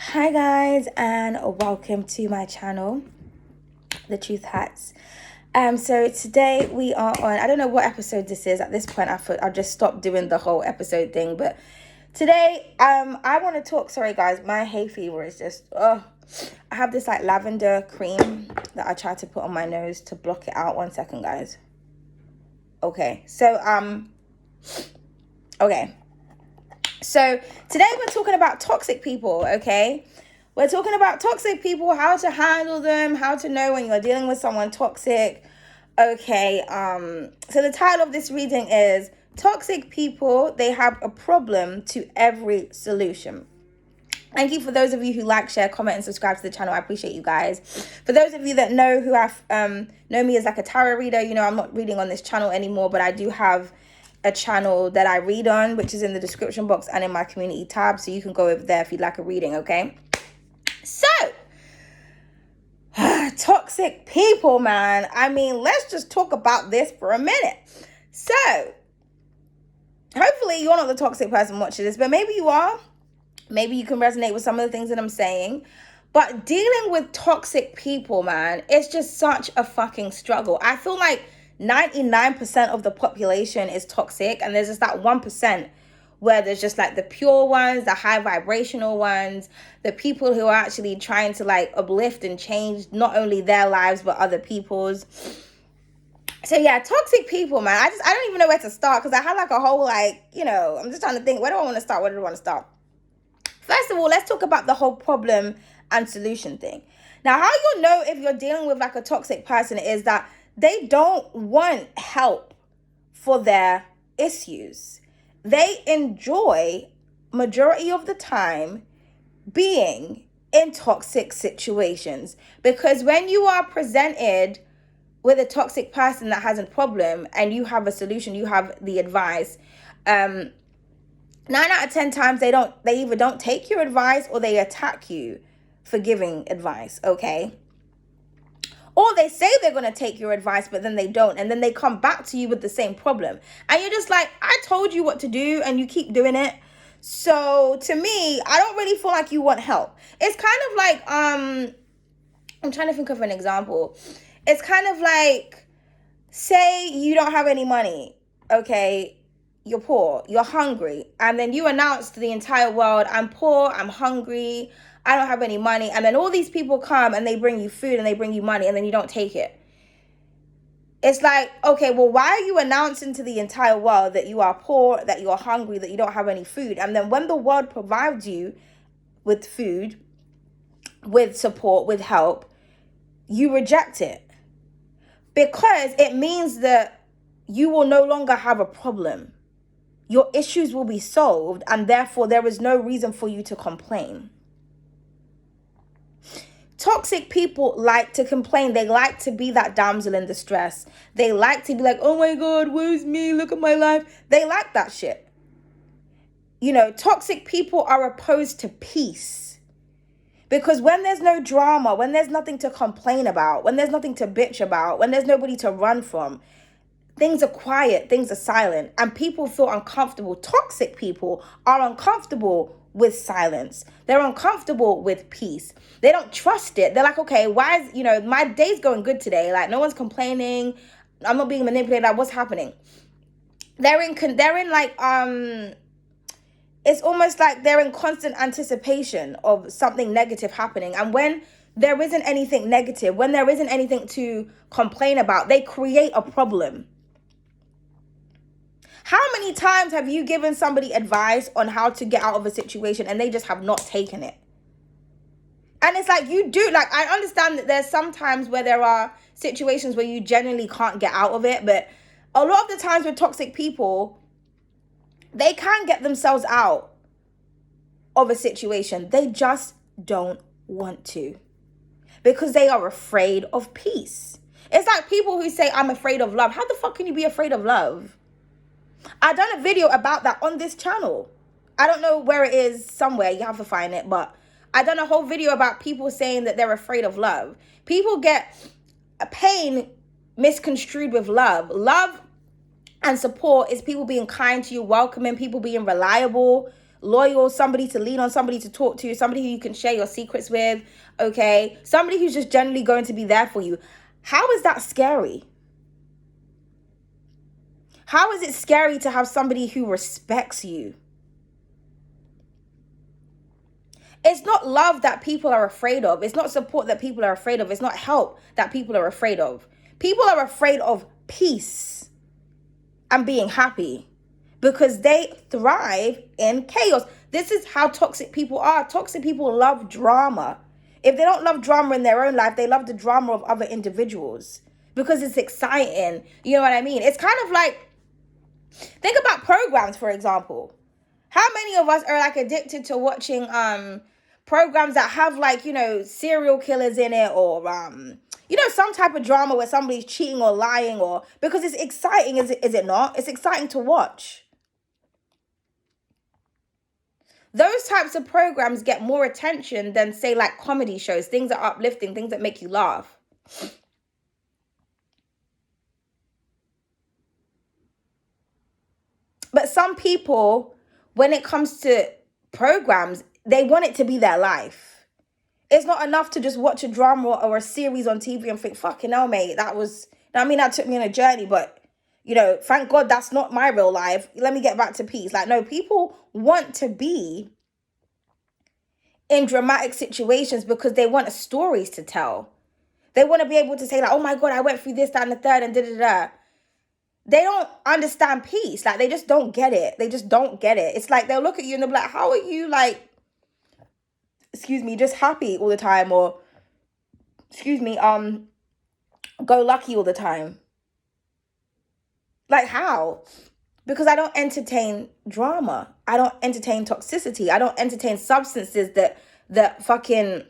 Hi guys, and welcome to my channel, The Truth Hats. So today we are on, I don't know what episode this is. At this point I thought I'll just stop doing the whole episode thing, but today I want to talk. Sorry guys, my hay fever is just I have this like lavender cream that I try to put on my nose to block it out. 1 second guys. Okay, so So today we're talking about toxic people, okay? We're talking about toxic people, how to handle them, how to know when you're dealing with someone toxic. Okay, so the title of this reading is Toxic People, They Have a Problem to Every Solution. Thank you for those of you who like, share, comment, and subscribe to the channel. I appreciate you guys. For those of you that know who have know me as like a tarot reader, you know I'm not reading on this channel anymore, but I do have a channel that I read on, which is in the description box and in my community tab, so you can go over there if you'd like a reading, okay? So, toxic people, man. I mean, let's just talk about this for a minute. So, hopefully you're not the toxic person watching this, but maybe you are. Maybe you can resonate with some of the things that I'm saying. But dealing with toxic people, man, it's just such a fucking struggle. I feel like 99% of the population is toxic, and there's just that 1% where there's just like the pure ones, the high vibrational ones, the people who are actually trying to like uplift and change not only their lives but other people's. So yeah, toxic people, man. I don't even know where to start, because I had like a whole like, I'm just trying to think, where do I want to start? Where do I want to start? First of all, let's talk about the whole problem and solution thing. Now, how you'll know if you're dealing with like a toxic person is that they don't want help for their issues. They enjoy majority of the time being in toxic situations, because when you are presented with a toxic person that has a problem and you have a solution, you have the advice, 9 out of 10 times they either don't take your advice or they attack you for giving advice, okay? Or they say they're going to take your advice, but then they don't. And then they come back to you with the same problem. And you're just like, I told you what to do and you keep doing it. So to me, I don't really feel like you want help. It's kind of like, I'm trying to think of an example. It's kind of like, say you don't have any money, okay? You're poor, you're hungry, and then you announce to the entire world, I'm poor, I'm hungry, I don't have any money, and then all these people come and they bring you food and they bring you money, and then you don't take it. It's like, okay, well, why are you announcing to the entire world that you are poor, that you're hungry, that you don't have any food? And then when the world provides you with food, with support, with help, you reject it. Because it means that you will no longer have a problem. Your issues will be solved, and therefore there is no reason for you to complain. Toxic people like to complain. They like to be that damsel in distress. They like to be like, oh my God, where's me? Look at my life. They like that shit. Toxic people are opposed to peace. Because when there's no drama, when there's nothing to complain about, when there's nothing to bitch about, when there's nobody to run from, things are quiet, things are silent, and people feel uncomfortable. Toxic people are uncomfortable with silence. They're uncomfortable with peace. They don't trust it. They're like, okay, why is, my day's going good today. Like, no one's complaining. I'm not being manipulated. Like, what's happening? They're in like, it's almost like they're in constant anticipation of something negative happening. And when there isn't anything negative, when there isn't anything to complain about, they create a problem. How many times have you given somebody advice on how to get out of a situation and they just have not taken it? And it's like, you do, like, I understand that there's some times where there are situations where you genuinely can't get out of it, but a lot of the times with toxic people, they can get themselves out of a situation. They just don't want to, because they are afraid of peace. It's like people who say, I'm afraid of love. How the fuck can you be afraid of love? I done a video about that on this channel. I don't know where it is, somewhere, you have to find it, but I done a whole video about people saying that they're afraid of love. People get pain misconstrued with love. Love and support is people being kind to you, welcoming, people being reliable, loyal, somebody to lean on, somebody to talk to, somebody who you can share your secrets with, okay? Somebody who's just generally going to be there for you. How is that scary? How is it scary to have somebody who respects you? It's not love that people are afraid of. It's not support that people are afraid of. It's not help that people are afraid of. People are afraid of peace and being happy because they thrive in chaos. This is how toxic people are. Toxic people love drama. If they don't love drama in their own life, they love the drama of other individuals because it's exciting. You know what I mean? It's kind of like, think about programs, for example. How many of us are like addicted to watching programs that have like, you know, serial killers in it, or you know, some type of drama where somebody's cheating or lying, or because it's exciting, is it not? It's exciting to watch. Those types of programs get more attention than, say, like comedy shows, things that are uplifting, things that make you laugh. But some people, when it comes to programs, they want it to be their life. It's not enough to just watch a drama or a series on TV and think, fucking hell, mate, that took me on a journey, but, you know, thank God that's not my real life. Let me get back to peace. Like, no, people want to be in dramatic situations because they want stories to tell. They want to be able to say, like, oh my God, I went through this, that, and the third, and da-da-da. They don't understand peace. Like, they just don't get it. They just don't get it. It's like they'll look at you and they'll be like, how are you, like, just happy all the time, or go lucky all the time? Like, how? Because I don't entertain drama. I don't entertain toxicity. I don't entertain substances that fucking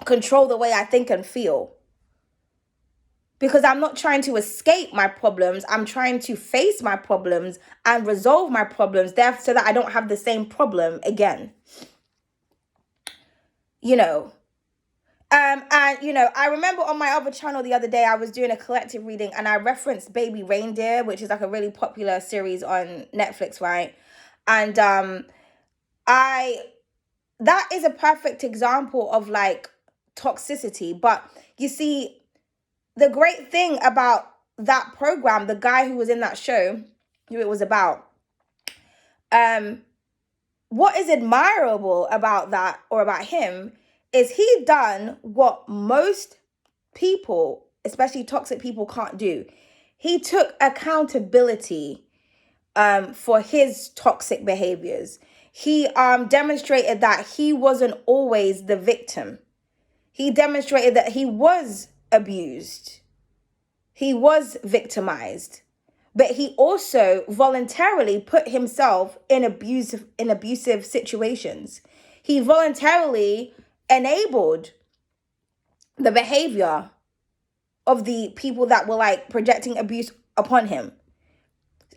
control the way I think and feel. Because I'm not trying to escape my problems. I'm trying to face my problems and resolve my problems there so that I don't have the same problem again. You know. And, you know, I remember on my other channel the other day, I was doing a collective reading and I referenced Baby Reindeer, which is like a really popular series on Netflix, right? And that is a perfect example of like toxicity. But you see, the great thing about that program, the guy who was in that show, who it was about, what is admirable about that, or about him, is he done what most people, especially toxic people, can't do. He took accountability for his toxic behaviors. He demonstrated that he wasn't always the victim. He demonstrated that he was abused. He was victimized. But he also voluntarily put himself in abusive situations. He voluntarily enabled the behavior of the people that were like projecting abuse upon him.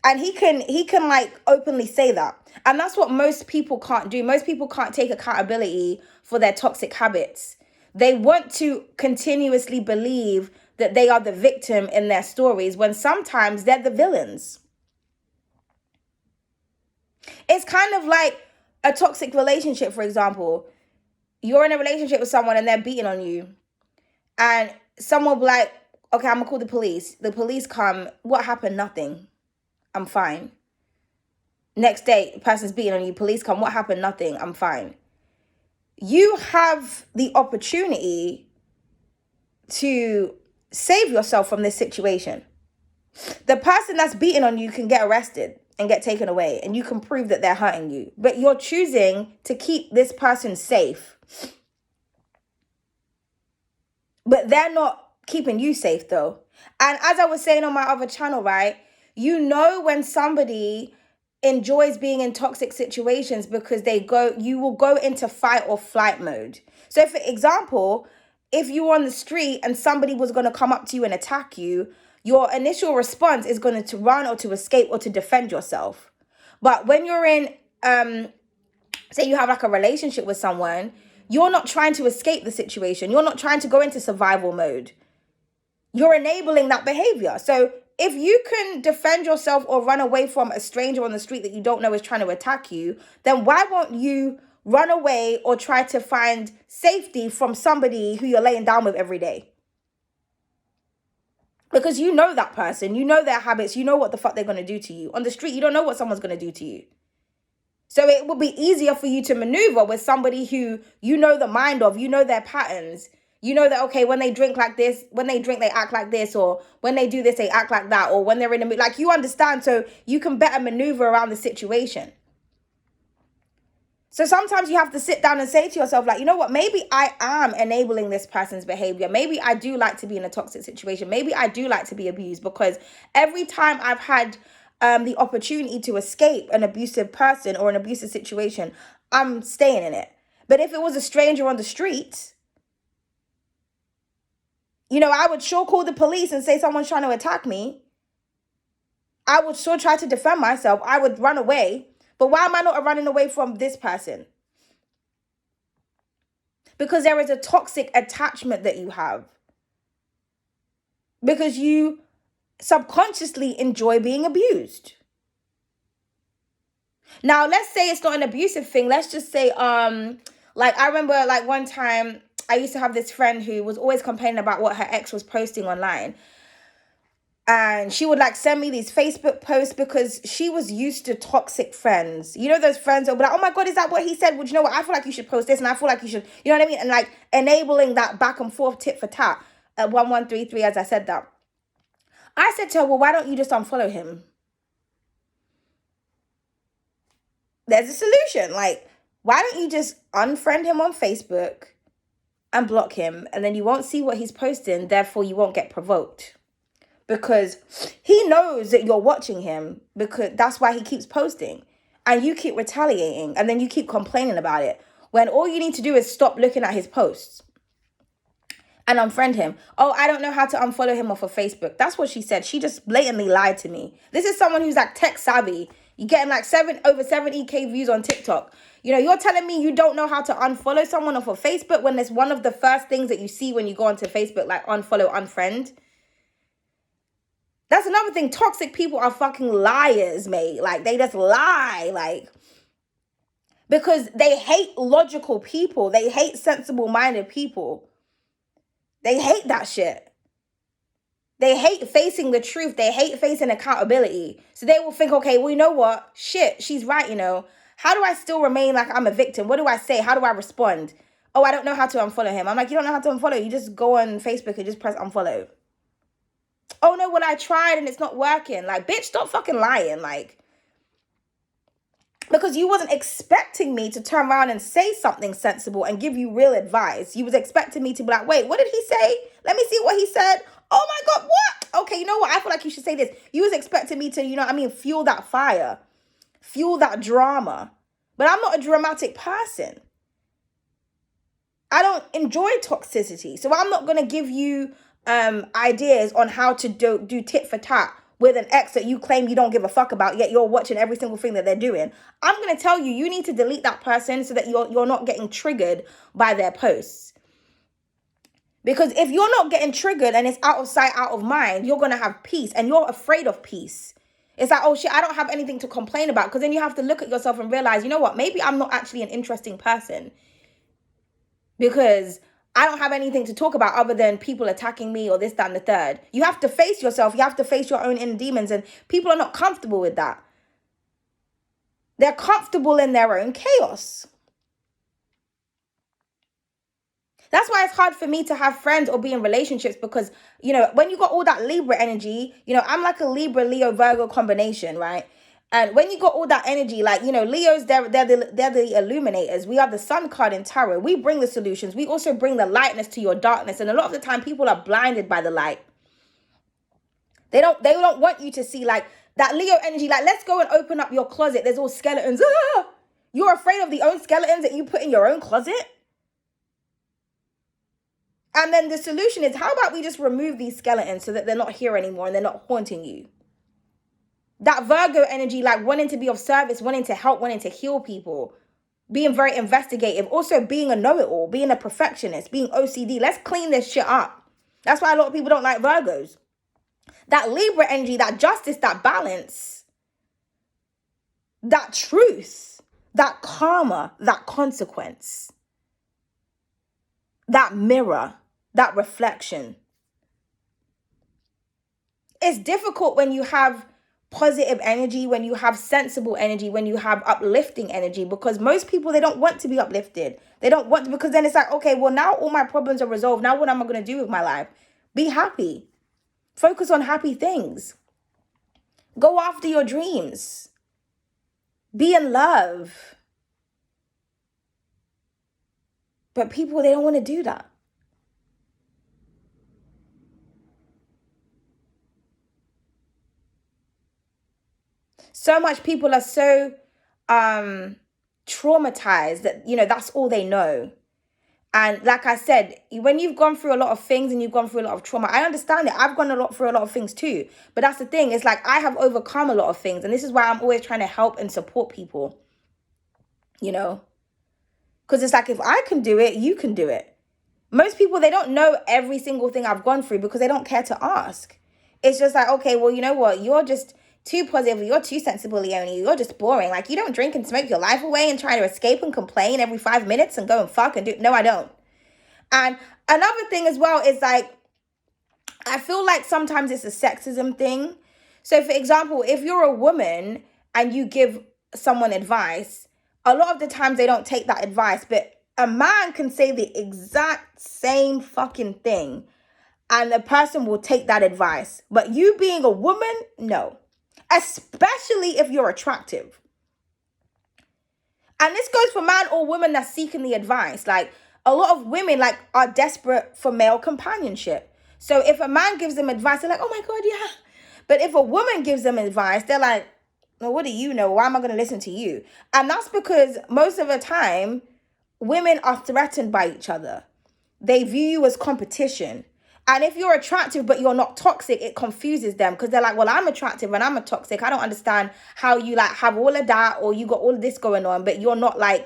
And he can like openly say that. And that's what most people can't do. Most people can't take accountability for their toxic habits. They want to continuously believe that they are the victim in their stories when sometimes they're the villains. It's kind of like a toxic relationship, for example. You're in a relationship with someone and they're beating on you. And someone will be like, okay, I'm going to call the police. The police come. What happened? Nothing. I'm fine. Next day, the person's beating on you. Police come. What happened? Nothing. I'm fine. You have the opportunity to save yourself from this situation. The person that's beating on you can get arrested and get taken away, and you can prove that they're hurting you. But you're choosing to keep this person safe. But they're not keeping you safe, though. And as I was saying on my other channel, right, you know when somebody enjoys being in toxic situations because you will go into fight or flight mode. So for example, if you were on the street and somebody was going to come up to you and attack you, your initial response is going to run or to escape or to defend yourself. But when you're in, say you have like a relationship with someone, you're not trying to escape the situation. You're not trying to go into survival mode. You're enabling that behavior. So if you can defend yourself or run away from a stranger on the street that you don't know is trying to attack you, then why won't you run away or try to find safety from somebody who you're laying down with every day? Because you know that person, you know their habits, you know what the fuck they're going to do to you. On the street, you don't know what someone's going to do to you. So it will be easier for you to maneuver with somebody who you know the mind of, you know their patterns. You know that, okay, when they drink like this, when they drink, they act like this, or when they do this, they act like that, or when they're in a mood, like, you understand, so you can better maneuver around the situation. So sometimes you have to sit down and say to yourself, like, you know what, maybe I am enabling this person's behavior. Maybe I do like to be in a toxic situation. Maybe I do like to be abused, because every time I've had the opportunity to escape an abusive person or an abusive situation, I'm staying in it. But if it was a stranger on the street, you know, I would sure call the police and say someone's trying to attack me. I would sure try to defend myself. I would run away. But why am I not running away from this person? Because there is a toxic attachment that you have. Because you subconsciously enjoy being abused. Now, let's say it's not an abusive thing. Let's just say, like, I remember, like, one time I used to have this friend who was always complaining about what her ex was posting online. And she would, like, send me these Facebook posts because she was used to toxic friends. You know, those friends that will be like, oh my God, is that what he said? Well, you know what? I feel like you should post this, and I feel like you should, you know what I mean? And, like, enabling that back and forth tit for tat at 1133 as I said that. I said to her, well, why don't you just unfollow him? There's a solution. Like, why don't you just unfriend him on Facebook and block him, and then you won't see what he's posting, therefore you won't get provoked. Because he knows that you're watching him, because that's why he keeps posting. And you keep retaliating, and then you keep complaining about it, when all you need to do is stop looking at his posts and unfriend him. Oh, I don't know how to unfollow him off of Facebook. That's what she said. She just blatantly lied to me. This is someone who's like tech savvy. You're getting like over 70K views on TikTok. You know, you're telling me you don't know how to unfollow someone off of Facebook when it's one of the first things that you see when you go onto Facebook, like unfollow, unfriend. That's another thing. Toxic people are fucking liars, mate. Like, they just lie. Like, because they hate logical people. They hate sensible-minded people. They hate that shit. They hate facing the truth. They hate facing accountability. So they will think, okay, well, you know what? Shit, she's right, you know. How do I still remain like I'm a victim? What do I say? How do I respond? Oh, I don't know how to unfollow him. I'm like, you don't know how to unfollow. You just go on Facebook and just press unfollow. Oh, no, well, I tried and it's not working. Like, bitch, stop fucking lying. Like, because you wasn't expecting me to turn around and say something sensible and give you real advice. You was expecting me to be like, wait, what did he say? Let me see what he said. Oh my God, what? Okay, you know what? I feel like you should say this. You was expecting me to, you know what I mean, fuel that fire, fuel that drama. But I'm not a dramatic person. I don't enjoy toxicity. So I'm not going to give you ideas on how to do tit for tat with an ex that you claim you don't give a fuck about, yet you're watching every single thing that they're doing. I'm going to tell you, you need to delete that person so that you're not getting triggered by their posts. Because if you're not getting triggered and it's out of sight, out of mind, you're going to have peace, and you're afraid of peace. It's like, oh shit, I don't have anything to complain about. Because then you have to look at yourself and realize, you know what, maybe I'm not actually an interesting person. Because I don't have anything to talk about other than people attacking me or this, that, and the third. You have to face yourself. You have to face your own inner demons. And people are not comfortable with that. They're comfortable in their own chaos. That's why it's hard for me to have friends or be in relationships, because, you know, when you got all that Libra energy, you know, I'm like a Libra, Leo, Virgo combination, right? And when you got all that energy, like, you know, Leos, they're the illuminators. We are the sun card in tarot. We bring the solutions. We also bring the lightness to your darkness. And a lot of the time, people are blinded by the light. They don't want you to see, like, that Leo energy. Like, let's go and open up your closet. There's all skeletons. Ah! You're afraid of the own skeletons that you put in your own closet? And then the solution is, how about we just remove these skeletons so that they're not here anymore and they're not haunting you? That Virgo energy, like wanting to be of service, wanting to help, wanting to heal people, being very investigative, also being a know-it-all, being a perfectionist, being OCD. Let's clean this shit up. That's why a lot of people don't like Virgos. That Libra energy, that justice, that balance, that truth, that karma, that consequence, that mirror, that reflection. It's difficult when you have positive energy, when you have sensible energy, when you have uplifting energy, because most people, they don't want to be uplifted. They don't want to, because then it's like, okay, well, now all my problems are resolved. Now what am I going to do with my life? Be happy. Focus on happy things. Go after your dreams. Be in love. But people, they don't want to do that. So much people are so traumatized that, that's all they know. And like I said, when you've gone through a lot of things and you've gone through a lot of trauma, I understand it. I've gone through a lot of things too. But that's the thing. It's like I have overcome a lot of things. And this is why I'm always trying to help and support people, Because it's like, if I can do it, you can do it. Most people, they don't know every single thing I've gone through because they don't care to ask. It's just like, okay, well, you know what? You're just too positive. You're too sensible, Leonie. You're just boring. Like, you don't drink and smoke your life away and try to escape and complain every 5 minutes and go and fuck and do. No, I don't. And another thing as well is like, I feel like sometimes it's a sexism thing. So for example, if you're a woman and you give someone advice, a lot of the times they don't take that advice, but a man can say the exact same fucking thing and the person will take that advice. But you being a woman, no. Especially if you're attractive. And this goes for man or woman that's seeking the advice. Like, a lot of women are desperate for male companionship. So if a man gives them advice, they're like, oh my God, yeah. But if a woman gives them advice, they're like, well, what do you know? Why am I going to listen to you? And that's because most of the time, women are threatened by each other. They view you as competition. And if you're attractive but you're not toxic, it confuses them because they're like, well, I'm attractive and I'm a toxic. I don't understand how you have all of that or you got all of this going on, but you're not how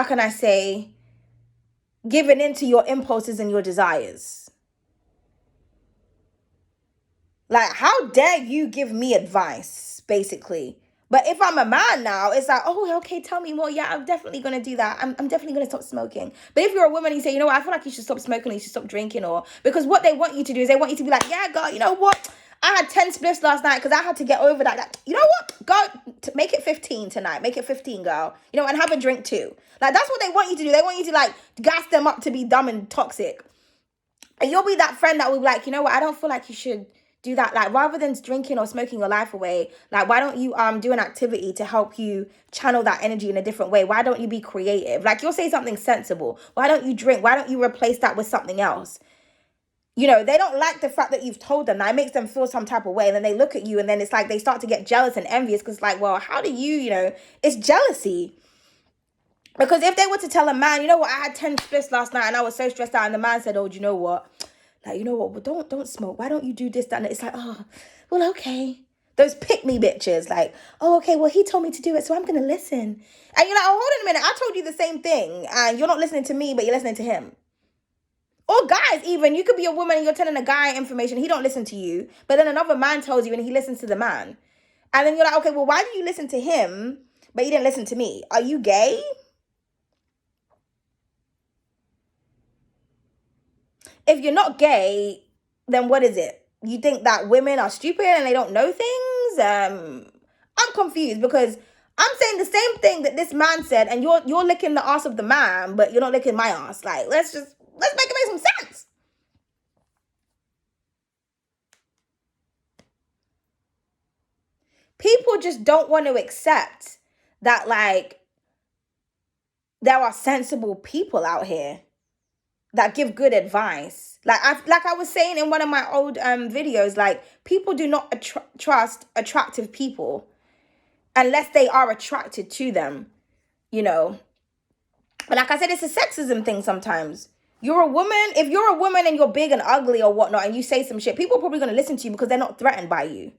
can I say, giving into your impulses and your desires. Like, how dare you give me advice, basically? But if I'm a man now, it's like, oh, okay, tell me more. Yeah, I'm definitely going to do that. I'm definitely going to stop smoking. But if you're a woman, you say, you know what, I feel like you should stop smoking, or you should stop drinking, because what they want you to do is they want you to be like, yeah, girl, you know what? I had 10 spliffs last night because I had to get over that. You know what? Go make it 15 tonight. Make it 15, girl. And have a drink too. Like, that's what they want you to do. They want you to gas them up to be dumb and toxic. And you'll be that friend that will be like, you know what? I don't feel like you should do that. Like, rather than drinking or smoking your life away, why don't you do an activity to help you channel that energy in a different way? Why don't you be creative? Like, you'll say something sensible. Why don't you drink? Why don't you replace that with something else? They don't like the fact that you've told them. That it makes them feel some type of way. And then they look at you and then it's like they start to get jealous and envious because well, how do you, it's jealousy. Because if they were to tell a man, you know what, I had 10 splits last night and I was so stressed out, and the man said, oh, do you know what? Well, don't smoke. Why don't you do this, that, and it's like, oh, well, okay. Those pick-me bitches, oh, okay, well, he told me to do it, so I'm going to listen. And you're like, oh, hold on a minute. I told you the same thing, and you're not listening to me, but you're listening to him. Or guys, even. You could be a woman and you're telling a guy information. He don't listen to you, but then another man tells you and he listens to the man. And then you're like, okay, well, why do you listen to him, but you didn't listen to me? Are you gay? If you're not gay, then what is it? You think that women are stupid and they don't know things? I'm confused because I'm saying the same thing that this man said, and you're licking the ass of the man, but you're not licking my ass. Let's make some sense. People just don't want to accept that there are sensible people out here that give good advice. Like I was saying in one of my old videos, people do not trust attractive people unless they are attracted to them, But like I said, it's a sexism thing sometimes. You're a woman. If you're a woman and you're big and ugly or whatnot and you say some shit, people are probably going to listen to you because they're not threatened by you.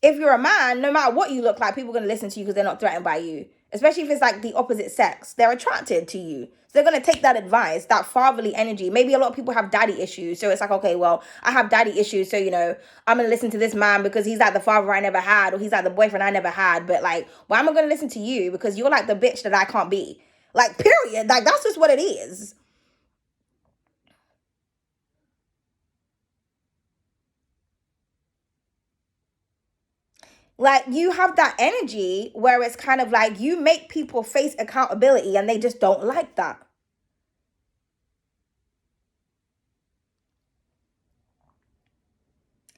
If you're a man, no matter what you look like, people are going to listen to you because they're not threatened by you. especially if it's like the opposite sex. They're attracted to you. So they're going to take that advice, that fatherly energy. Maybe a lot of people have daddy issues. So it's like, okay, well, I have daddy issues. So, I'm going to listen to this man because he's like the father I never had, or he's like the boyfriend I never had. But like, why am I going to listen to you? Because you're like the bitch that I can't be. Like, period. Like, that's just what it is. Like, you have that energy where it's kind of like you make people face accountability and they just don't like that.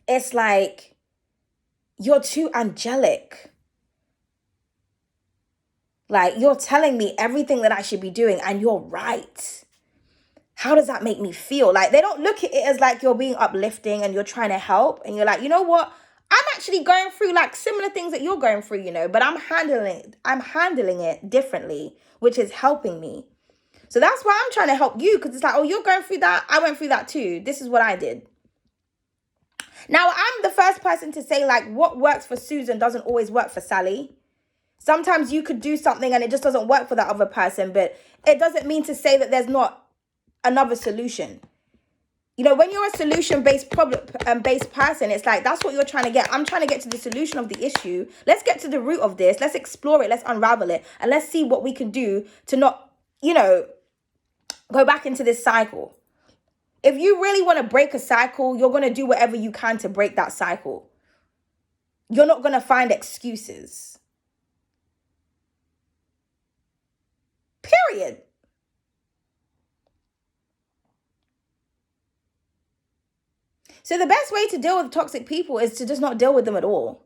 It's like you're too angelic. Like, you're telling me everything that I should be doing and you're right. How does that make me feel? Like, they don't look at it as like you're being uplifting and you're trying to help. And you're like, you know what? I'm actually going through like similar things that you're going through, but I'm handling it differently, which is helping me. So that's why I'm trying to help you, because it's like, oh, you're going through that. I went through that too. This is what I did. Now, I'm the first person to say, like, what works for Susan doesn't always work for Sally. Sometimes you could do something and it just doesn't work for that other person, but it doesn't mean to say that there's not another solution. When you're a solution-based based person, it's like, that's what you're trying to get. I'm trying to get to the solution of the issue. Let's get to the root of this. Let's explore it. Let's unravel it. And let's see what we can do to not, go back into this cycle. If you really want to break a cycle, you're going to do whatever you can to break that cycle. You're not going to find excuses. Period. So the best way to deal with toxic people is to just not deal with them at all.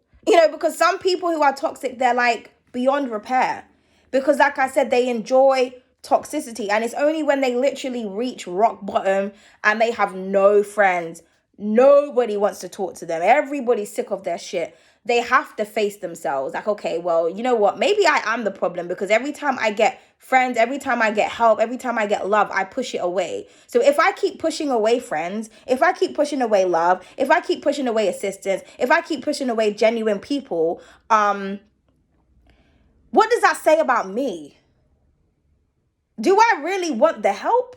Because some people who are toxic, they're like beyond repair. Because like I said, they enjoy toxicity. And it's only when they literally reach rock bottom and they have no friends, nobody wants to talk to them, everybody's sick of their shit, they have to face themselves. Like, okay, well, you know what? Maybe I am the problem, because every time I get friends, every time I get help, every time I get love, I push it away. So if I keep pushing away friends, if I keep pushing away love, if I keep pushing away assistance, if I keep pushing away genuine people, what does that say about me? Do I really want the help?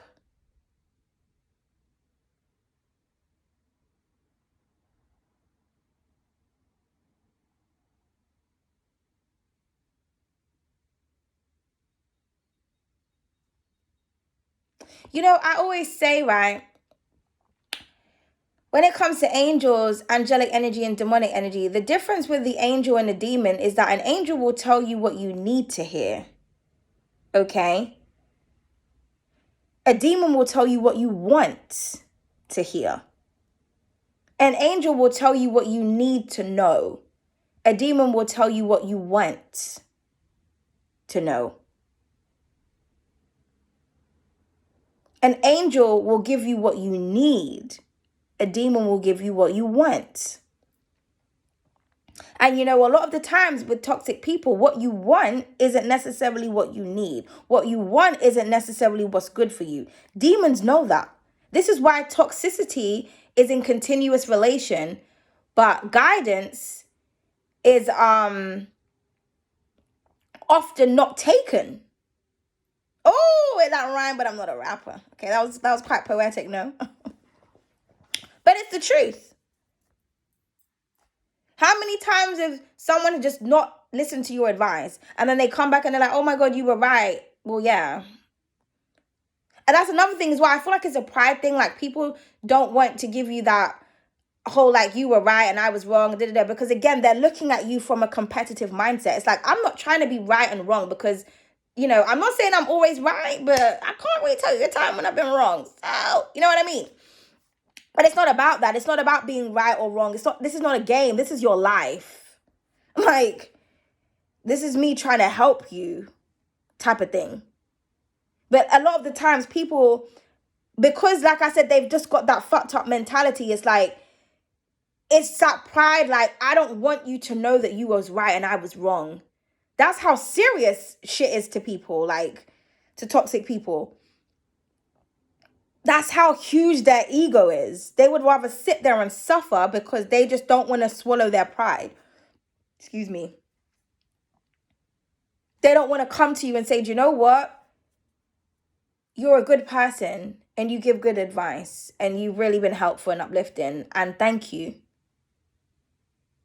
I always say, right, when it comes to angels, angelic energy and demonic energy, the difference with the angel and the demon is that an angel will tell you what you need to hear. Okay? A demon will tell you what you want to hear. An angel will tell you what you need to know. A demon will tell you what you want to know. An angel will give you what you need. A demon will give you what you want. And a lot of the times with toxic people, what you want isn't necessarily what you need. What you want isn't necessarily what's good for you. Demons know that. This is why toxicity is in continuous relation, but guidance is often not taken. Oh, that rhyme, but I'm not a rapper. Okay, that was quite poetic, no? But it's the truth. How many times has someone just not listened to your advice and then they come back and they're like, oh my God, you were right. Well, yeah. And that's another thing as well. I feel like it's a pride thing. Like, people don't want to give you that whole, like, you were right and I was wrong, because again, they're looking at you from a competitive mindset. It's like, I'm not trying to be right and wrong, because I'm not saying I'm always right, but I can't really tell you a time when I've been wrong. So, you know what I mean? But it's not about that. It's not about being right or wrong. This is not a game. This is your life. Like, this is me trying to help you type of thing. But a lot of the times people, because like I said, they've just got that fucked up mentality. It's like, it's that pride. Like, I don't want you to know that you was right and I was wrong. That's how serious shit is to people, like to toxic people. That's how huge their ego is. They would rather sit there and suffer because they just don't want to swallow their pride. Excuse me. They don't want to come to you and say, do you know what? You're a good person and you give good advice and you've really been helpful and uplifting and thank you.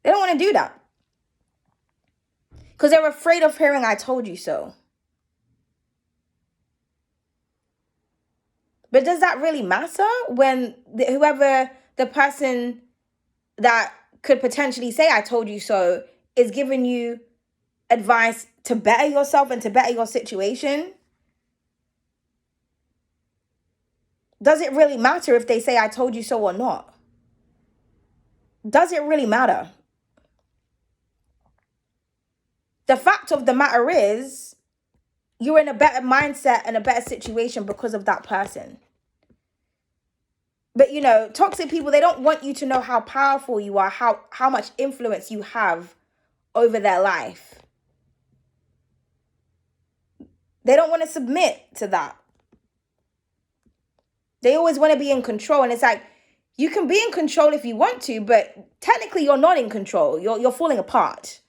They don't want to do that because they're afraid of hearing I told you so. But does that really matter when whoever the person that could potentially say I told you so is giving you advice to better yourself and to better your situation? Does it really matter if they say I told you so or not? Does it really matter? The fact of the matter is, you're in a better mindset and a better situation because of that person. But toxic people, they don't want you to know how powerful you are, how much influence you have over their life. They don't want to submit to that. They always want to be in control. And it's like, you can be in control if you want to, but technically you're not in control. You're falling apart.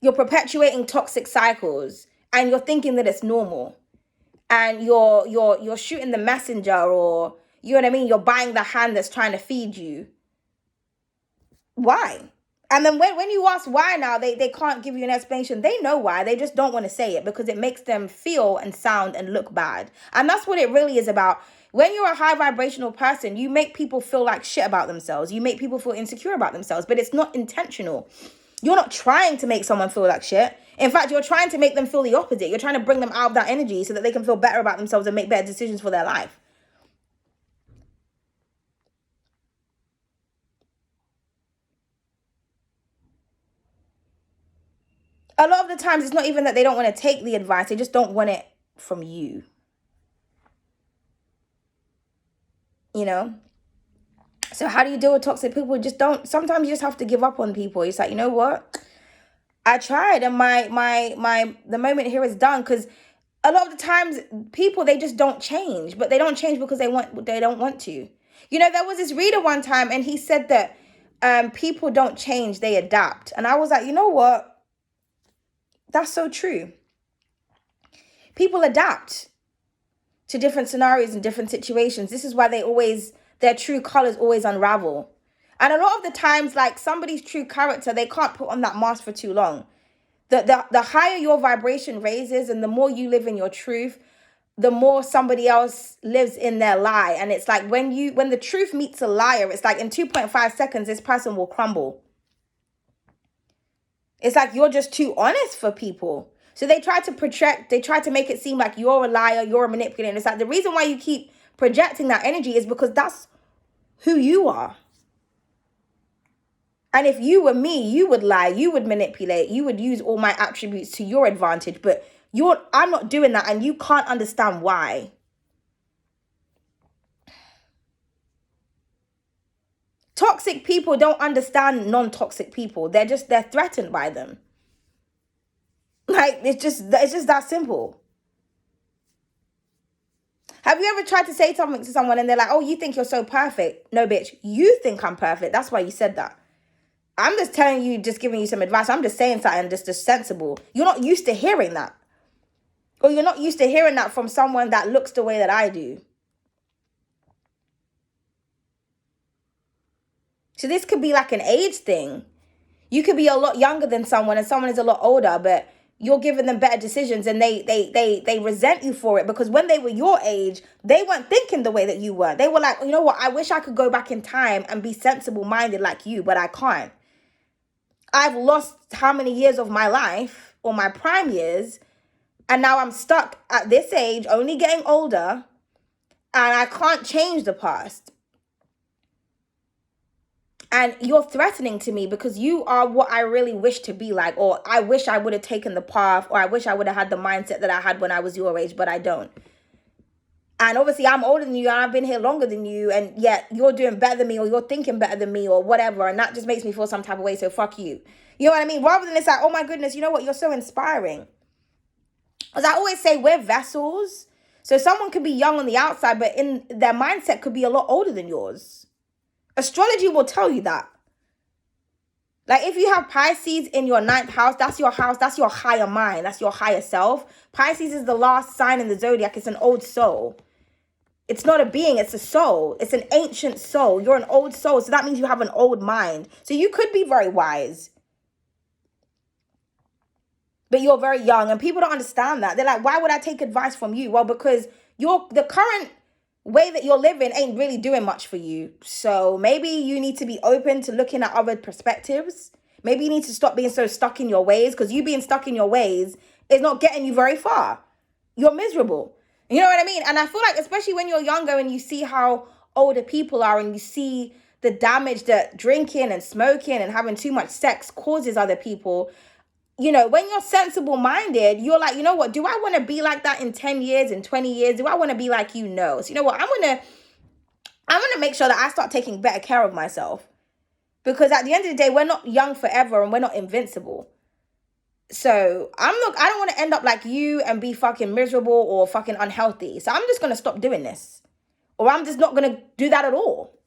You're perpetuating toxic cycles and you're thinking that it's normal. And you're shooting the messenger, or you know what I mean? You're buying the hand that's trying to feed you. Why? And then when you ask why now, they can't give you an explanation. They know why. They just don't want to say it because it makes them feel and sound and look bad. And that's what it really is about. When you're a high vibrational person, you make people feel like shit about themselves. You make people feel insecure about themselves, but it's not intentional. You're not trying to make someone feel like shit. In fact, you're trying to make them feel the opposite. You're trying to bring them out of that energy so that they can feel better about themselves and make better decisions for their life. A lot of the times, it's not even that they don't want to take the advice. They just don't want it from you. So how do you deal with toxic people? Sometimes you just have to give up on people. It's like, you know what? I tried and the moment here is done. Because a lot of the times people, they just don't change, but they don't change because they don't want to. There was this reader one time and he said that people don't change, they adapt. And I was like, you know what? That's so true. People adapt to different scenarios and different situations. This is why their true colors always unravel. And a lot of the times, like somebody's true character, they can't put on that mask for too long. The higher your vibration raises and the more you live in your truth, the more somebody else lives in their lie. And it's like when the truth meets a liar, it's like in 2.5 seconds, this person will crumble. It's like you're just too honest for people. So they try to make it seem like you're a liar, you're a manipulator. It's like the reason why you keep projecting that energy is because that's who you are. And if you were me, you would lie, you would manipulate, you would use all my attributes to your advantage. But I'm not doing that, and you can't understand why. Toxic people don't understand non-toxic people. They're threatened by them. Like, it's just that simple. Have you ever tried to say something to someone and they're like, oh, you think you're so perfect? No, bitch, you think I'm perfect. That's why you said that. I'm just telling you, just giving you some advice. I'm just saying something just sensible. You're not used to hearing that. Or you're not used to hearing that from someone that looks the way that I do. So this could be like an age thing. You could be a lot younger than someone and someone is a lot older, but you're giving them better decisions and they resent you for it because when they were your age, they weren't thinking the way that you were. They were like, you know what? I wish I could go back in time and be sensible minded like you, but I can't. I've lost how many years of my life or my prime years, and now I'm stuck at this age, only getting older, and I can't change the past. And you're threatening to me because you are what I really wish to be like, or I wish I would have taken the path, or I wish I would have had the mindset that I had when I was your age, but I don't. And obviously I'm older than you and I've been here longer than you, and yet you're doing better than me or you're thinking better than me or whatever, and that just makes me feel some type of way, so fuck you. You know what I mean? Rather than it's like, oh my goodness, you know what? You're so inspiring. As I always say, we're vessels. So someone could be young on the outside, but in their mindset could be a lot older than yours. Astrology will tell you that. Like if you have Pisces in your ninth house, that's your house, that's your higher mind, that's your higher self. Pisces is the last sign in the zodiac. It's an old soul. It's not a being, it's a soul. It's an ancient soul. You're an old soul. So that means you have an old mind. So you could be very wise, but you're very young. And people don't understand that. They're like, why would I take advice from you? Well, because the current way that you're living ain't really doing much for you. So maybe you need to be open to looking at other perspectives. Maybe you need to stop being so stuck in your ways, because you being stuck in your ways is not getting you very far. You're miserable. You know what I mean? And I feel like, especially when you're younger and you see how older people are and you see the damage that drinking and smoking and having too much sex causes other people, you know, when you're sensible minded, you're like, you know what, do I want to be like that in 10 years, in 20 years? Do I want to be like you? No. So you know what, I'm gonna make sure that I start taking better care of myself. Because at the end of the day, we're not young forever and we're not invincible. So I don't want to end up like you and be fucking miserable or fucking unhealthy. So I'm just going to stop doing this. Or I'm just not going to do that at all.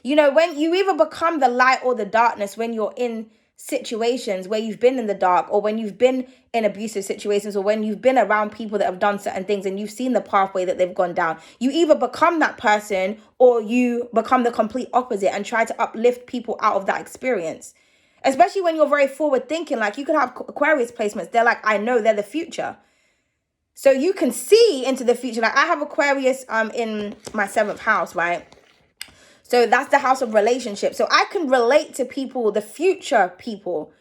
You know, when you either become the light or the darkness when you're in situations where you've been in the dark, or when you've been in abusive situations, or when you've been around people that have done certain things and you've seen the pathway that they've gone down. You either become that person or you become the complete opposite and try to uplift people out of that experience. Especially when you're very forward thinking. Like you could have Aquarius placements. They're like, I know they're the future. So you can see into the future. Like I have Aquarius in my 7th house, right? So that's the house of relationships. So I can relate to people, the future of people.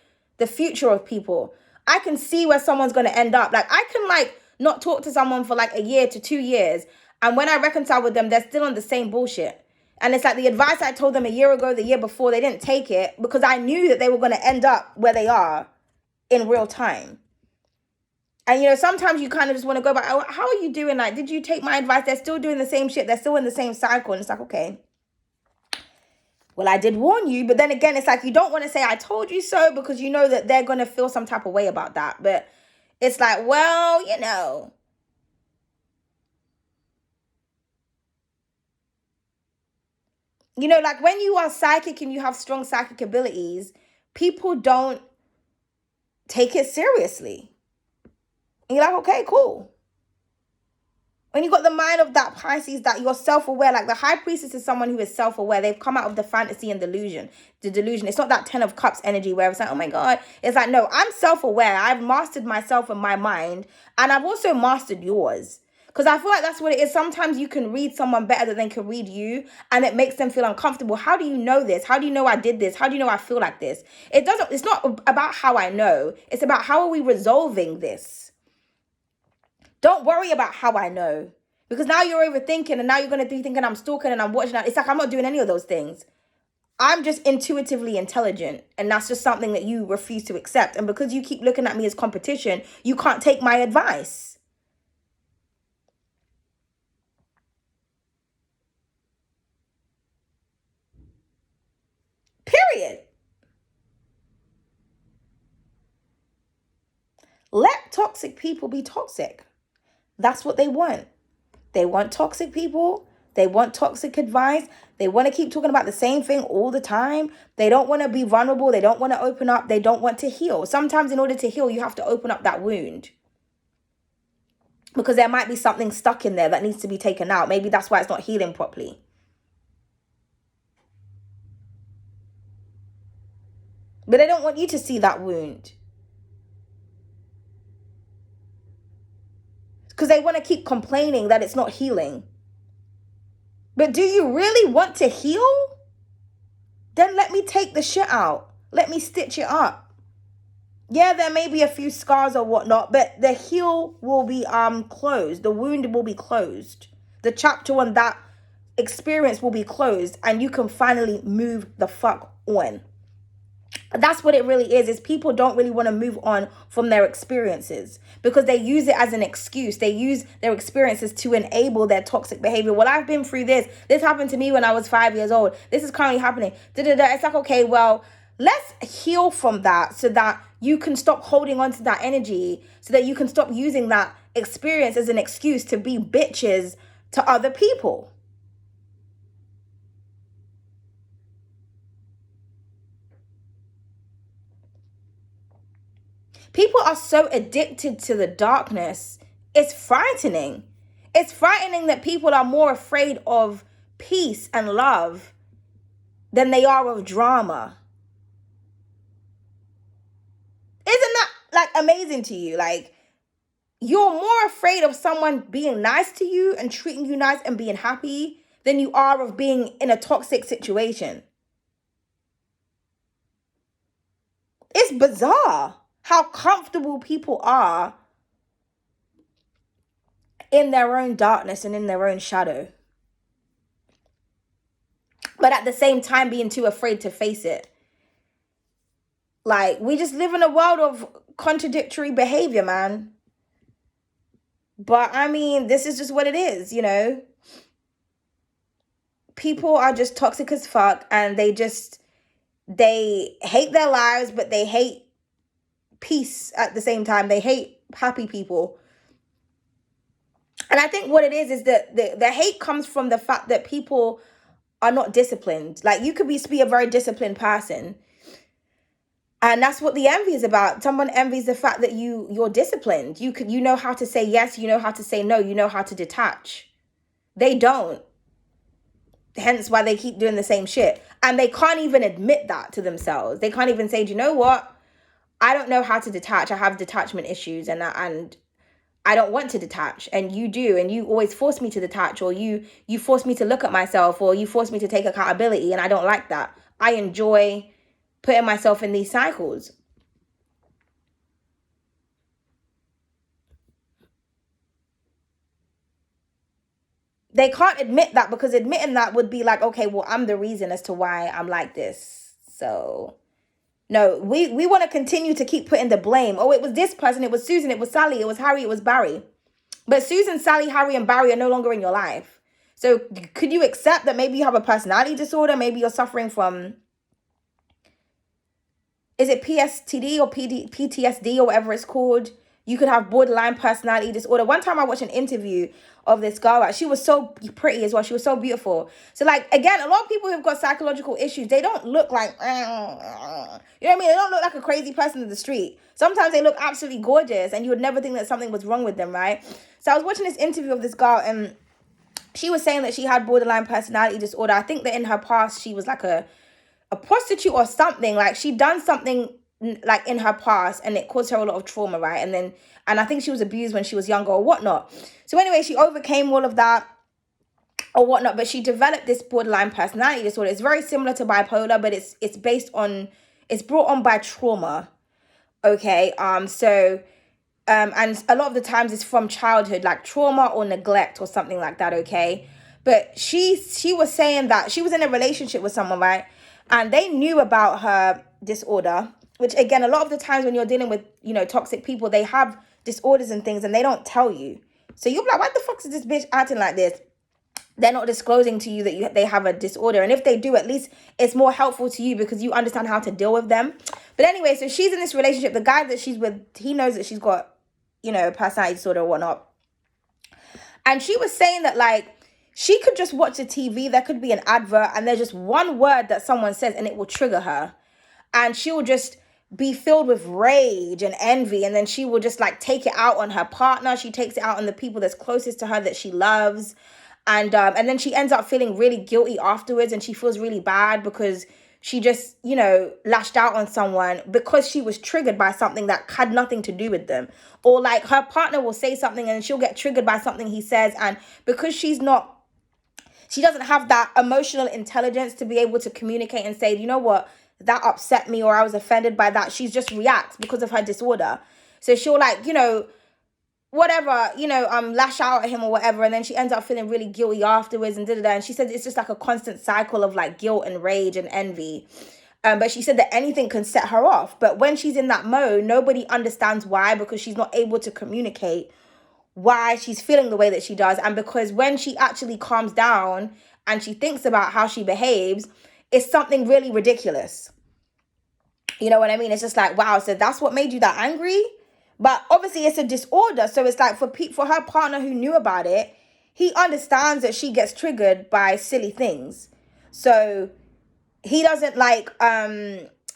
I can see where someone's going to end up. Like I can like not talk to someone for like a year to 2 years. And when I reconcile with them, they're still on the same bullshit. And it's like the advice I told them a year ago, the year before, they didn't take it because I knew that they were going to end up where they are in real time. And, you know, sometimes you kind of just want to go back, oh, how are you doing? Like, did you take my advice? They're still doing the same shit. They're still in the same cycle. And it's like, okay. Well, I did warn you, but then again, it's like you don't want to say I told you so because you know that they're going to feel some type of way about that. But it's like, well, you know. You know, like when you are psychic and you have strong psychic abilities, people don't take it seriously. And you're like, okay, cool. When you got the mind of that Pisces, that you're self-aware, like the high priestess is someone who is self-aware. They've come out of the fantasy and delusion. The delusion. It's not that 10 of cups energy where it's like, oh my God. It's like, no, I'm self-aware. I've mastered myself and my mind. And I've also mastered yours. Because I feel like that's what it is. Sometimes you can read someone better than they can read you. And it makes them feel uncomfortable. How do you know this? How do you know I did this? How do you know I feel like this? It's not about how I know. It's about how are we resolving this? Don't worry about how I know. Because now you're overthinking and now you're going to be thinking I'm stalking and I'm watching out. It's like I'm not doing any of those things. I'm just intuitively intelligent. And that's just something that you refuse to accept. And because you keep looking at me as competition, you can't take my advice. Period. Let toxic people be toxic. That's what they want. They want toxic people. They want toxic advice. They want to keep talking about the same thing all the time. They don't want to be vulnerable. They don't want to open up. They don't want to heal. Sometimes in order to heal, you have to open up that wound. Because there might be something stuck in there that needs to be taken out. Maybe that's why it's not healing properly. But they don't want you to see that wound. Because they want to keep complaining that it's not healing. But do you really want to heal? Then let me take the shit out. Let me stitch it up. Yeah, there may be a few scars or whatnot, but the heal will be closed. The wound will be closed. The chapter on that experience will be closed, and you can finally move the fuck on. That's what it really is people don't really want to move on from their experiences because they use it as an excuse. They use their experiences to enable their toxic behavior. Well, I've been through this. This happened to me when I was 5 years old. This is currently happening. It's like, okay, well, let's heal from that so that you can stop holding on to that energy, so that you can stop using that experience as an excuse to be bitches to other people. People are so addicted to the darkness. It's frightening. It's frightening that people are more afraid of peace and love than they are of drama. Isn't that like amazing to you? Like, you're more afraid of someone being nice to you and treating you nice and being happy than you are of being in a toxic situation. It's bizarre how comfortable people are in their own darkness and in their own shadow, but at the same time being too afraid to face it. Like, we just live in a world of contradictory behavior, man. But I mean, this is just what it is, you know? People are just toxic as fuck, and they hate their lives, but they hate peace at the same time. They hate happy people. And I think what it is that the hate comes from the fact that people are not disciplined. Like, you could be a very disciplined person, and that's what the envy is about. Someone envies the fact that you're disciplined. You know how to say yes, you know how to say no, you know how to detach. They don't. Hence why they keep doing the same shit. And they can't even admit that to themselves. They can't even say, do you know what? I don't know how to detach. I have detachment issues, and I don't want to detach. And you do, and you always force me to detach, or you force me to look at myself, or you force me to take accountability, and I don't like that. I enjoy putting myself in these cycles. They can't admit that, because admitting that would be like, okay, well, I'm the reason as to why I'm like this. So no, we want to continue to keep putting the blame. Oh, it was this person, it was Susan, it was Sally, it was Harry, it was Barry. But Susan, Sally, Harry, and Barry are no longer in your life. So could you accept that maybe you have a personality disorder? Maybe you're suffering from, is it PSTD or PTSD or whatever it's called? You could have borderline personality disorder. One time I watched an interview of this girl. She was so pretty as well. She was so beautiful. So, like, again, a lot of people who've got psychological issues, they don't look like, you know what I mean? They don't look like a crazy person in the street. Sometimes they look absolutely gorgeous, and you would never think that something was wrong with them, right? So I was watching this interview of this girl, and she was saying that she had borderline personality disorder. I think that in her past, she was like a prostitute or something. Like, she'd done something like in her past, and it caused her a lot of trauma, right? And I think she was abused when she was younger or whatnot. So anyway, she overcame all of that or whatnot, but she developed this borderline personality disorder. It's very similar to bipolar, but it's brought on by trauma. Okay. And a lot of the times it's from childhood, like trauma or neglect or something like that. Okay. But she was saying that she was in a relationship with someone, right? And they knew about her disorder, which, again, a lot of the times when you're dealing with, you know, toxic people, they have disorders and things, and they don't tell you. So you're like, why the fuck is this bitch acting like this? They're not disclosing to you that they have a disorder. And if they do, at least it's more helpful to you because you understand how to deal with them. But anyway, so she's in this relationship. The guy that she's with, he knows that she's got, you know, personality disorder or whatnot. And she was saying that, like, she could just watch the TV. There could be an advert, and there's just one word that someone says, and it will trigger her. And she will just be filled with rage and envy, and then she will just like take it out on her partner. She takes it out on the people that's closest to her that she loves, and then she ends up feeling really guilty afterwards, and she feels really bad because she just, you know, lashed out on someone because she was triggered by something that had nothing to do with them. Or like her partner will say something and she'll get triggered by something he says, and because she doesn't have that emotional intelligence to be able to communicate and say, you know what, that upset me, or I was offended by that. She just reacts because of her disorder. So she'll, like, you know, whatever, you know, lash out at him or whatever, and then she ends up feeling really guilty afterwards and da-da-da. And she said it's just like a constant cycle of like guilt and rage and envy. But she said that anything can set her off. But when she's in that mode, nobody understands why, because she's not able to communicate why she's feeling the way that she does. And because when she actually calms down and she thinks about how she behaves, it's something really ridiculous. You know what I mean? It's just like, wow, so that's what made you that angry? But obviously it's a disorder. So it's like for her partner who knew about it, he understands that she gets triggered by silly things. So he doesn't like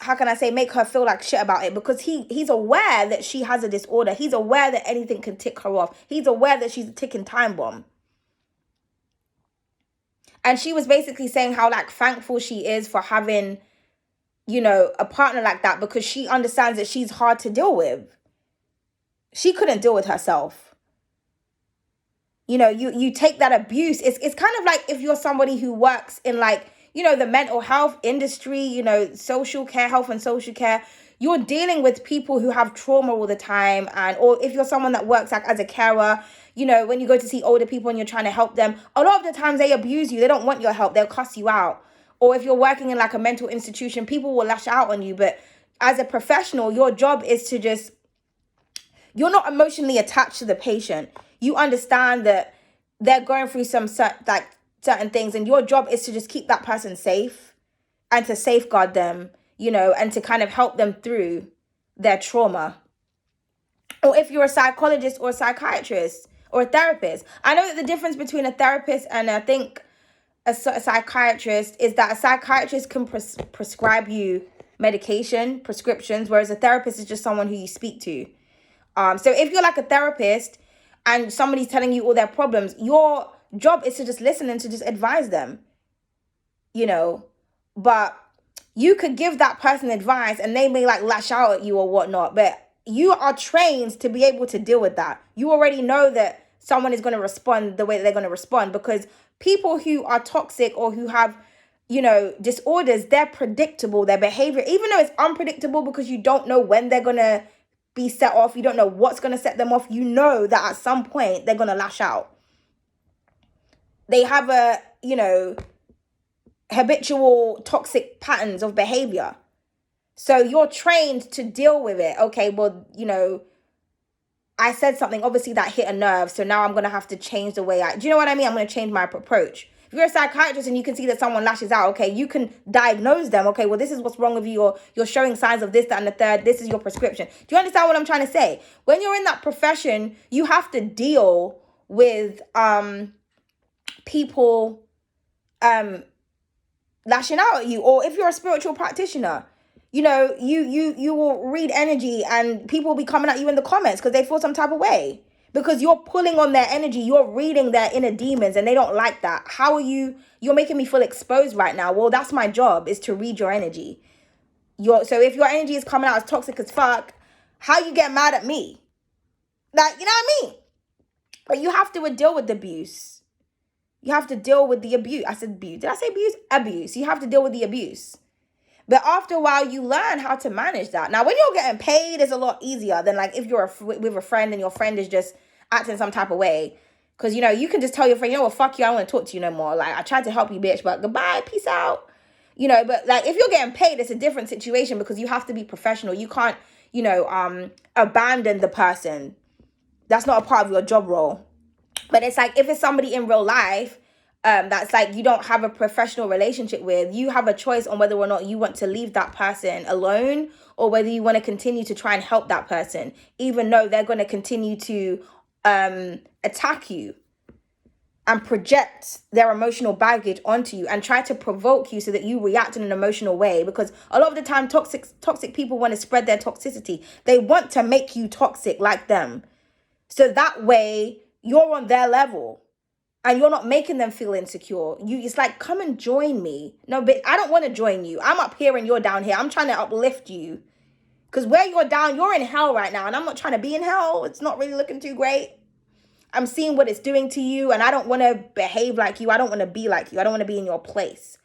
how can I say, make her feel like shit about it, because he's aware that she has a disorder. He's aware that anything can tick her off. He's aware that she's a ticking time bomb. And she was basically saying how like thankful she is for having, you know, a partner like that, because she understands that she's hard to deal with. She couldn't deal with herself. You know, you take that abuse. It's kind of like if you're somebody who works in like, you know, the mental health industry, you know, social care, health and social care. You're dealing with people who have trauma all the time. And or if you're someone that works like as a carer, you know, when you go to see older people and you're trying to help them, a lot of the times they abuse you. They don't want your help. They'll cuss you out. Or if you're working in like a mental institution, people will lash out on you. But as a professional, your job is to just, you're not emotionally attached to the patient. You understand that they're going through some certain things, and your job is to just keep that person safe and to safeguard them, you know, and to kind of help them through their trauma. Or if you're a psychologist or a psychiatrist or a therapist, I know that the difference between a therapist and I think a psychiatrist is that a psychiatrist can prescribe you medication, prescriptions, whereas a therapist is just someone who you speak to. So if you're like a therapist and somebody's telling you all their problems, your job is to just listen and to just advise them, you know. But you could give that person advice and they may like lash out at you or whatnot, but you are trained to be able to deal with that. You already know that someone is going to respond the way that they're going to respond, because people who are toxic or who have, you know, disorders, they're predictable. Their behavior, even though it's unpredictable because you don't know when they're going to be set off, you don't know what's going to set them off, you know that at some point they're going to lash out. They have a, you know, habitual toxic patterns of behavior. So you're trained to deal with it. Okay, well, you know, I said something, obviously that hit a nerve, so now I'm going to have to change the way do you know what I mean? I'm going to change my approach. If you're a psychiatrist and you can see that someone lashes out, okay, you can diagnose them. Okay, well, this is what's wrong with you, or you're showing signs of this, that, and the third. This is your prescription. Do you understand what I'm trying to say? When you're in that profession, you have to deal with people lashing out at you. Or if you're a spiritual practitioner, you know, you will read energy and people will be coming at you in the comments because they feel some type of way. Because you're pulling on their energy, you're reading their inner demons, and they don't like that. How are you're making me feel exposed right now. Well, that's my job, is to read your energy. So if your energy is coming out as toxic as fuck, how you get mad at me? Like, you know what I mean? But you have to deal with the abuse. You have to deal with the abuse. I said abuse. Did I say abuse? Abuse. You have to deal with the abuse. But after a while, you learn how to manage that. Now, when you're getting paid, it's a lot easier than like if you're with a friend and your friend is just acting some type of way. Because, you know, you can just tell your friend, you know what, fuck you, I don't want to talk to you no more. Like, I tried to help you, bitch, but goodbye, peace out. You know, but like if you're getting paid, it's a different situation because you have to be professional. You can't, you know, abandon the person. That's not a part of your job role. But it's like if it's somebody in real life, that's like you don't have a professional relationship with, you have a choice on whether or not you want to leave that person alone or whether you want to continue to try and help that person, even though they're going to continue to attack you and project their emotional baggage onto you and try to provoke you so that you react in an emotional way. Because a lot of the time, toxic people want to spread their toxicity. They want to make you toxic like them. So that way you're on their level. And you're not making them feel insecure. It's like, come and join me. No, but I don't want to join you. I'm up here and you're down here. I'm trying to uplift you. Because where you're down, you're in hell right now. And I'm not trying to be in hell. It's not really looking too great. I'm seeing what it's doing to you. And I don't want to behave like you. I don't want to be like you. I don't want to be in your place.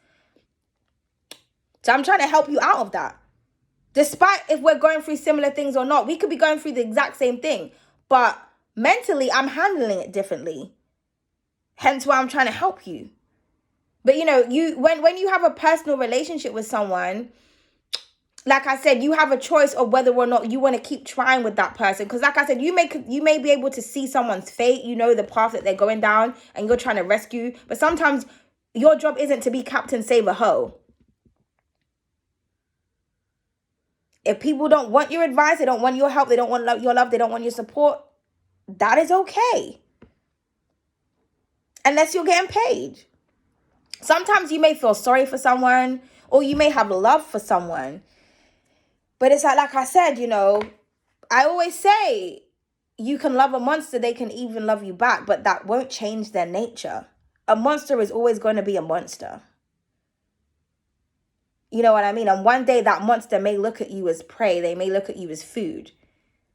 So I'm trying to help you out of that. Despite if we're going through similar things or not. We could be going through the exact same thing. But mentally, I'm handling it differently. Hence why I'm trying to help you. But you know, when you have a personal relationship with someone, like I said, you have a choice of whether or not you want to keep trying with that person. Because like I said, you may be able to see someone's fate, you know, the path that they're going down and you're trying to rescue. But sometimes your job isn't to be Captain Save a Hoe. If people don't want your advice, they don't want your help, they don't want your love, they don't want your support, that is okay. Unless you're getting paid. Sometimes you may feel sorry for someone or you may have love for someone. But it's like I said, I always say, you can love a monster, they can even love you back, but that won't change their nature. A monster is always going to be a monster. You know what I mean? And one day that monster may look at you as prey. They may look at you as food.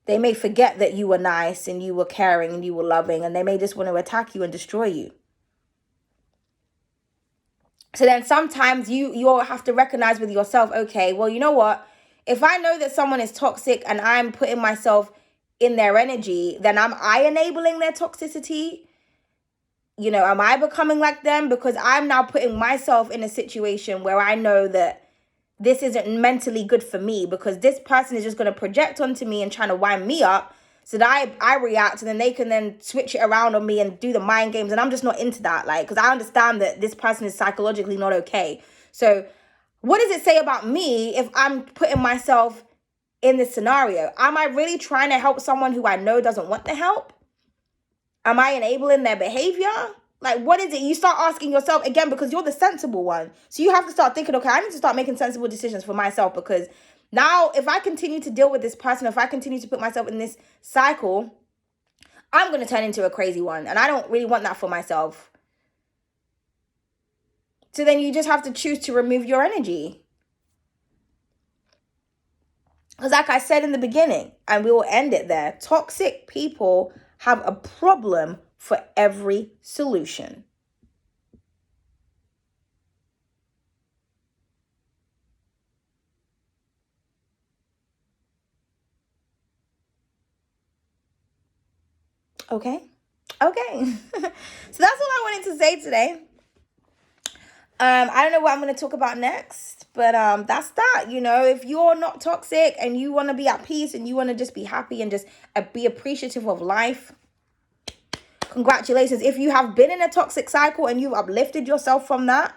They may forget that you were nice and you were caring and you were loving, and they may just want to attack you and destroy you. So then sometimes you'll have to recognize with yourself, okay, well, you know what? If I know that someone is toxic and I'm putting myself in their energy, then am I enabling their toxicity? Am I becoming like them? Because I'm now putting myself in a situation where I know that this isn't mentally good for me, because this person is just going to project onto me and trying to wind me up so that I react, and then they can then switch it around on me and do the mind games. And I'm just not into that. Because I understand that this person is psychologically not okay. So what does it say about me if I'm putting myself in this scenario? Am I really trying to help someone who I know doesn't want the help? Am I enabling their behavior? What is it? You start asking yourself again, because you're the sensible one. So you have to start thinking, okay, I need to start making sensible decisions for myself, because now if I continue to deal with this person, if I continue to put myself in this cycle, I'm going to turn into a crazy one. And I don't really want that for myself. So then you just have to choose to remove your energy. Because like I said in the beginning, and we will end it there, toxic people have a problem for every solution. Okay. So that's all I wanted to say today. I don't know what I'm going to talk about next, but that's that. If you're not toxic and you want to be at peace and you want to just be happy and just be appreciative of life, congratulations. If you have been in a toxic cycle and you've uplifted yourself from that,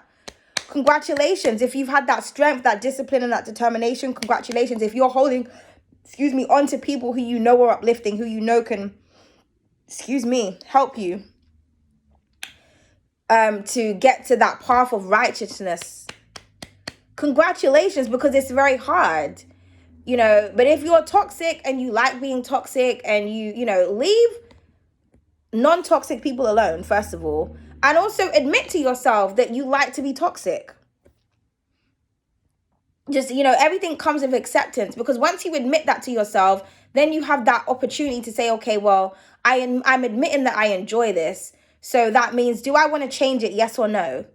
congratulations. If you've had that strength, that discipline, and that determination, congratulations. If you're holding, on to people who you know are uplifting, who you know can, help you to get to that path of righteousness, congratulations, because it's very hard, but if you're toxic and you like being toxic, and you leave non-toxic people alone, first of all, and also admit to yourself that you like to be toxic. Just, everything comes with acceptance, because once you admit that to yourself, then you have that opportunity to say, okay, well, I'm admitting that I enjoy this. So that means, do I want to change it? Yes or no?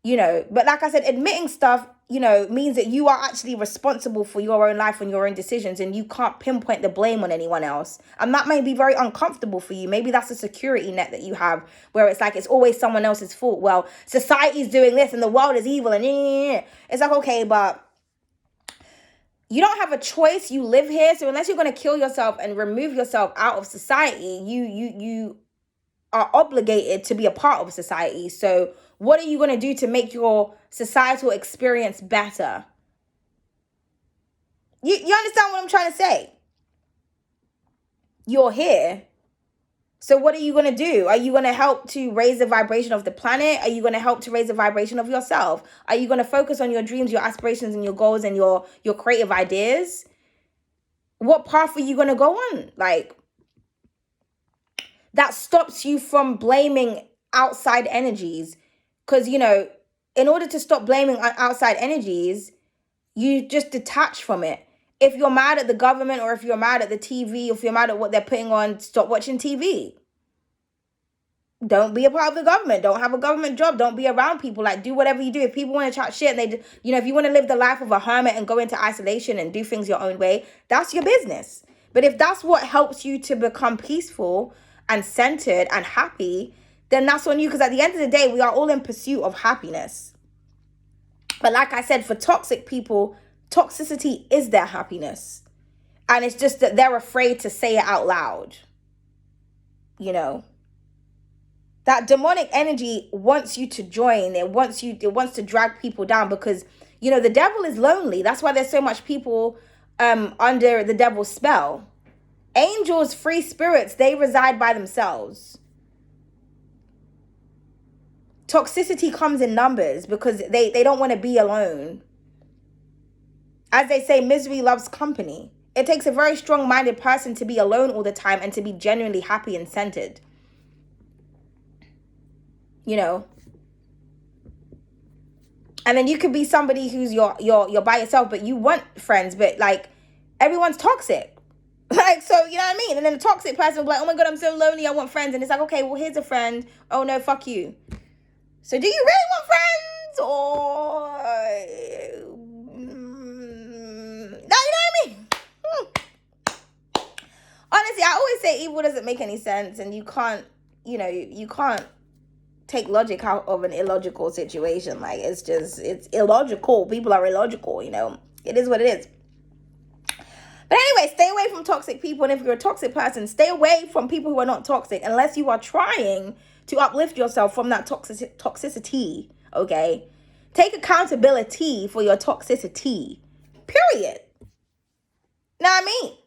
But like I said, admitting stuff, means that you are actually responsible for your own life and your own decisions, and you can't pinpoint the blame on anyone else. And that may be very uncomfortable for you. Maybe that's a security net that you have, where it's like, it's always someone else's fault. Well, society's doing this and the world is evil, and it's like, okay, but you don't have a choice. You live here. So unless you're going to kill yourself and remove yourself out of society, you are obligated to be a part of society. So what are you going to do to make your societal experience better? You understand what I'm trying to say? You're here. So what are you going to do? Are you going to help to raise the vibration of the planet? Are you going to help to raise the vibration of yourself? Are you going to focus on your dreams, your aspirations, and your goals, and your creative ideas? What path are you going to go on? That stops you from blaming outside energies. Because, in order to stop blaming outside energies, you just detach from it. If you're mad at the government, or if you're mad at the TV, or if you're mad at what they're putting on, stop watching TV. Don't be a part of the government. Don't have a government job. Don't be around people. Do whatever you do. If people want to chat shit, and if you want to live the life of a hermit and go into isolation and do things your own way, that's your business. But if that's what helps you to become peaceful and centered and happy, then that's on you. Because at the end of the day, we are all in pursuit of happiness. But like I said, for toxic people, toxicity is their happiness. And it's just that they're afraid to say it out loud. That demonic energy wants you to join. It wants to drag people down, because, the devil is lonely. That's why there's so much people under the devil's spell. Angels, free spirits, they reside by themselves. Toxicity comes in numbers because they don't want to be alone. As they say, misery loves company. It takes a very strong-minded person to be alone all the time and to be genuinely happy and centered. You know? And then you could be somebody who's you're by yourself, but you want friends, but like everyone's toxic. Like, so, you know what I mean? And then the toxic person will be like, oh my God, I'm so lonely, I want friends. And it's like, okay, well, here's a friend. Oh no, fuck you. So do you really want friends? Or no, you know what I mean? Honestly, I always say evil doesn't make any sense, and you can't, you can't take logic out of an illogical situation. Like, it's illogical. People are illogical, It is what it is. But anyway, stay away from toxic people. And if you're a toxic person, stay away from people who are not toxic unless you are trying to uplift yourself from that toxicity, okay? Take accountability for your toxicity, period. Know what I mean?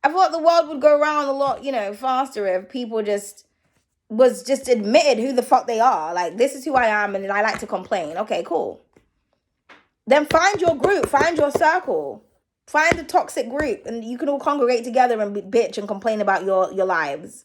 I thought the world would go around a lot, faster if people was admitted who the fuck they are. Like, this is who I am and I like to complain. Okay, cool. Then find your group, find your circle. Find the toxic group and you can all congregate together and bitch and complain about your lives.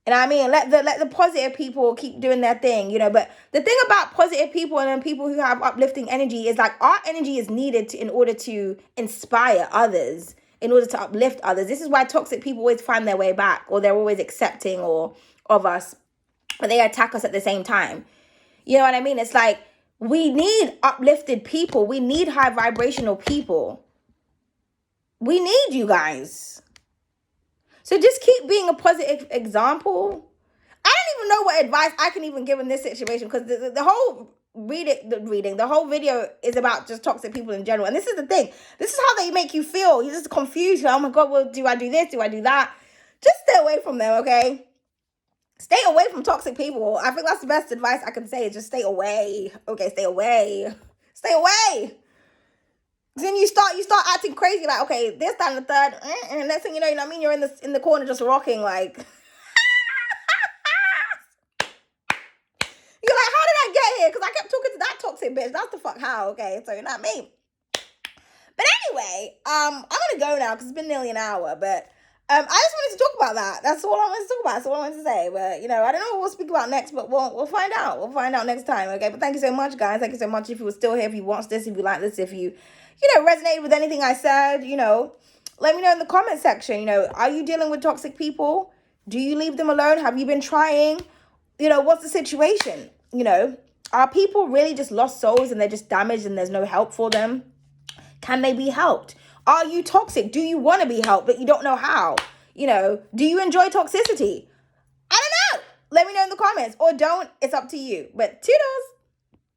And I mean, let the positive people keep doing their thing, But the thing about positive people and then people who have uplifting energy is like our energy is needed in order to inspire others, in order to uplift others. This is why toxic people always find their way back, or they're always accepting of us, but they attack us at the same time. You know what I mean? It's like we need uplifted people. We need high vibrational people. We need you guys. So just keep being a positive example. I don't even know what advice I can even give in this situation, because the whole the whole video is about just toxic people in general. And this is the thing. This is how they make you feel. You're just confused. You're like, oh my God, well, do I do this? Do I do that? Just stay away from them, okay? Stay away from toxic people. I think that's the best advice I can say, is just stay away. Okay, stay away. Stay away. Then you start acting crazy, like, okay, this time the third, and next thing you know what I mean, you're in the corner just rocking, like you're like, how did I get here? Because I kept talking to that toxic bitch. That's the fuck how, okay? So you're not me. But anyway, I'm gonna go now because it's been nearly an hour. But I just wanted to talk about that. That's all I wanted to talk about. That's all I wanted to say. But I don't know what we'll speak about next, but we'll find out. We'll find out next time, okay? But thank you so much, guys. Thank you so much if you were still here, if you watched this, if you like this, if you resonated with anything I said, let me know in the comment section. Are you dealing with toxic people? Do you leave them alone? Have you been trying? What's the situation? Are people really just lost souls and they're just damaged and there's no help for them? Can they be helped? Are you toxic? Do you want to be helped, but you don't know how? Do you enjoy toxicity? I don't know. Let me know in the comments, or don't. It's up to you. But toodles.